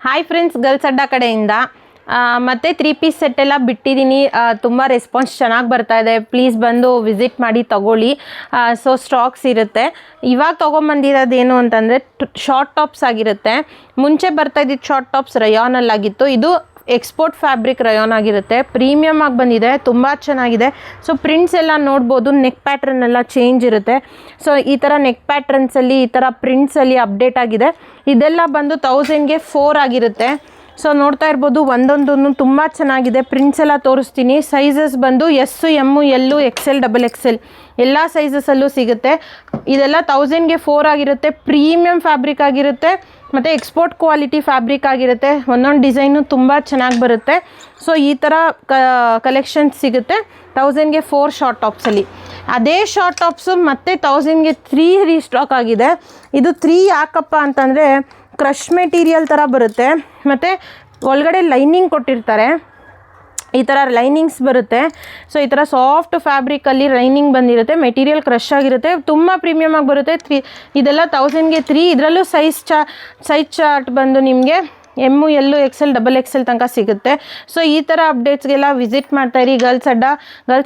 Hi friends, girls ಅಡ್ಡ ಕಡೆಯಿಂದ ಮತ್ತು 3 ಪೀಸ್ ಸೆಟ್ ಎಲ್ಲ ಬಿಟ್ಟಿದ್ದೀನಿ. ತುಂಬ ರೆಸ್ಪಾನ್ಸ್ ಚೆನ್ನಾಗಿ ಬರ್ತಾ ಇದೆ. ಪ್ಲೀಸ್ ಬಂದು ವಿಸಿಟ್ ಮಾಡಿ ತಗೊಳ್ಳಿ. ಸೊ ಸ್ಟಾಕ್ಸ್ ಇರುತ್ತೆ. ಇವಾಗ ತೊಗೊಂಬಂದಿರೋದೇನು ಅಂತಂದರೆ ಶಾರ್ಟ್ ಟಾಪ್ಸ್ ಆಗಿರುತ್ತೆ. ಮುಂಚೆ ಬರ್ತಾ ಇದ್ದಿದ್ದು ಶಾರ್ಟ್ ಟಾಪ್ಸ್ ರಯಾನಲ್ಲಾಗಿತ್ತು. ಇದು ಎಕ್ಸ್ಪೋರ್ಟ್ ಫ್ಯಾಬ್ರಿಕ್ ರಯಾನ್ ಆಗಿರುತ್ತೆ. ಪ್ರೀಮಿಯಮ್ ಆಗಿ ಬಂದಿದೆ, ತುಂಬ ಚೆನ್ನಾಗಿದೆ. ಸೊ ಪ್ರಿಂಟ್ಸ್ ಎಲ್ಲ ನೋಡ್ಬೋದು. ನೆಕ್ ಪ್ಯಾಟ್ರನ್ ಎಲ್ಲ ಚೇಂಜ್ ಇರುತ್ತೆ. ಸೊ ಈ ಥರ ನೆಕ್ ಪ್ಯಾಟ್ರನ್ಸಲ್ಲಿ ಈ ಥರ ಪ್ರಿಂಟ್ಸಲ್ಲಿ ಅಪ್ಡೇಟ್ ಆಗಿದೆ. ಇದೆಲ್ಲ ಬಂದು 1000ಗೆ 4 ಆಗಿರುತ್ತೆ. ಸೊ ನೋಡ್ತಾ ಇರ್ಬೋದು, ಒಂದೊಂದನ್ನು ತುಂಬ ಚೆನ್ನಾಗಿದೆ. ಪ್ರಿಂಟ್ಸ್ ಎಲ್ಲ ತೋರಿಸ್ತೀನಿ. ಸೈಜಸ್ ಬಂದು ಎಸ್, ಎಮ್ಮು, ಎಲ್ಲು, XL, XXL ಎಲ್ಲ ಸೈಜಸಲ್ಲೂ ಸಿಗುತ್ತೆ. ಇದೆಲ್ಲ 1000ಗೆ 4 ಆಗಿರುತ್ತೆ. ಪ್ರೀಮಿಯಮ್ ಫ್ಯಾಬ್ರಿಕ್ ಆಗಿರುತ್ತೆ ಮತ್ತು ಎಕ್ಸ್ಪೋರ್ಟ್ ಕ್ವಾಲಿಟಿ ಫ್ಯಾಬ್ರಿಕ್ ಆಗಿರುತ್ತೆ. ಒಂದೊಂದು ಡಿಸೈನು ತುಂಬ ಚೆನ್ನಾಗಿ ಬರುತ್ತೆ. ಸೊ ಈ ಥರ ಕಲೆಕ್ಷನ್ಸ್ ಸಿಗುತ್ತೆ 1000ಗೆ 4 ಶಾರ್ಟ್ ಟಾಪ್ಸಲ್ಲಿ. ಅದೇ ಶಾರ್ಟ್ ಟಾಪ್ಸು ಮತ್ತು 1000ಗೆ 3 ರೀಸ್ಟಾಕ್ ಆಗಿದೆ. ಇದು 3 ಯಾಕಪ್ಪ ಅಂತಂದರೆ ಕ್ರಶ್ ಮೆಟೀರಿಯಲ್ ಥರ ಬರುತ್ತೆ ಮತ್ತು ಒಳಗಡೆ ಲೈನಿಂಗ್ ಕೊಟ್ಟಿರ್ತಾರೆ. ಈ ಥರ ಲೈನಿಂಗ್ಸ್ ಬರುತ್ತೆ. ಸೊ ಈ ಥರ ಸಾಫ್ಟ್ ಫ್ಯಾಬ್ರಿಕಲ್ಲಿ ಲೈನಿಂಗ್ ಬಂದಿರುತ್ತೆ. ಮೆಟೀರಿಯಲ್ ಕ್ರಶ್ ಆಗಿರುತ್ತೆ. ತುಂಬ ಪ್ರೀಮಿಯಮ್ ಆಗಿ ಬರುತ್ತೆ. ಇದೆಲ್ಲ 1000ಗೆ 3. ಇದರಲ್ಲೂ ಸೈಜ್ ಚಾರ್ಟ್ ಬಂದು ನಿಮಗೆ ಎಮ್ಮು, ಎಲ್ಲು, XL, XXL ತನಕ ಸಿಗುತ್ತೆ. ಸೊ ಈ ಥರ ಅಪ್ಡೇಟ್ಸ್ಗೆಲ್ಲ ವಿಸಿಟ್ ಮಾಡ್ತಾಯಿರಿ. ಗರ್ಲ್ಸ್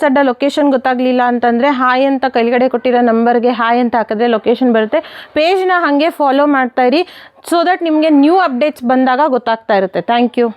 ಅಡ್ಡ ಲೊಕೇಶನ್ ಗೊತ್ತಾಗಲಿಲ್ಲ ಅಂತಂದರೆ ಹಾಯ್ ಅಂತ ಕೆಳಗಡೆ ಕೊಟ್ಟಿರೋ ನಂಬರ್ಗೆ ಹಾಯ್ ಅಂತ ಹಾಕಿದ್ರೆ ಲೊಕೇಶನ್ ಬರುತ್ತೆ. ಪೇಜ್ನ ಹಾಗೆ ಫಾಲೋ ಮಾಡ್ತಾಯಿರಿ. ಸೊ ದಟ್ ನಿಮಗೆ ನ್ಯೂ ಅಪ್ಡೇಟ್ಸ್ ಬಂದಾಗ ಗೊತ್ತಾಗ್ತಾ ಇರುತ್ತೆ. Thank you.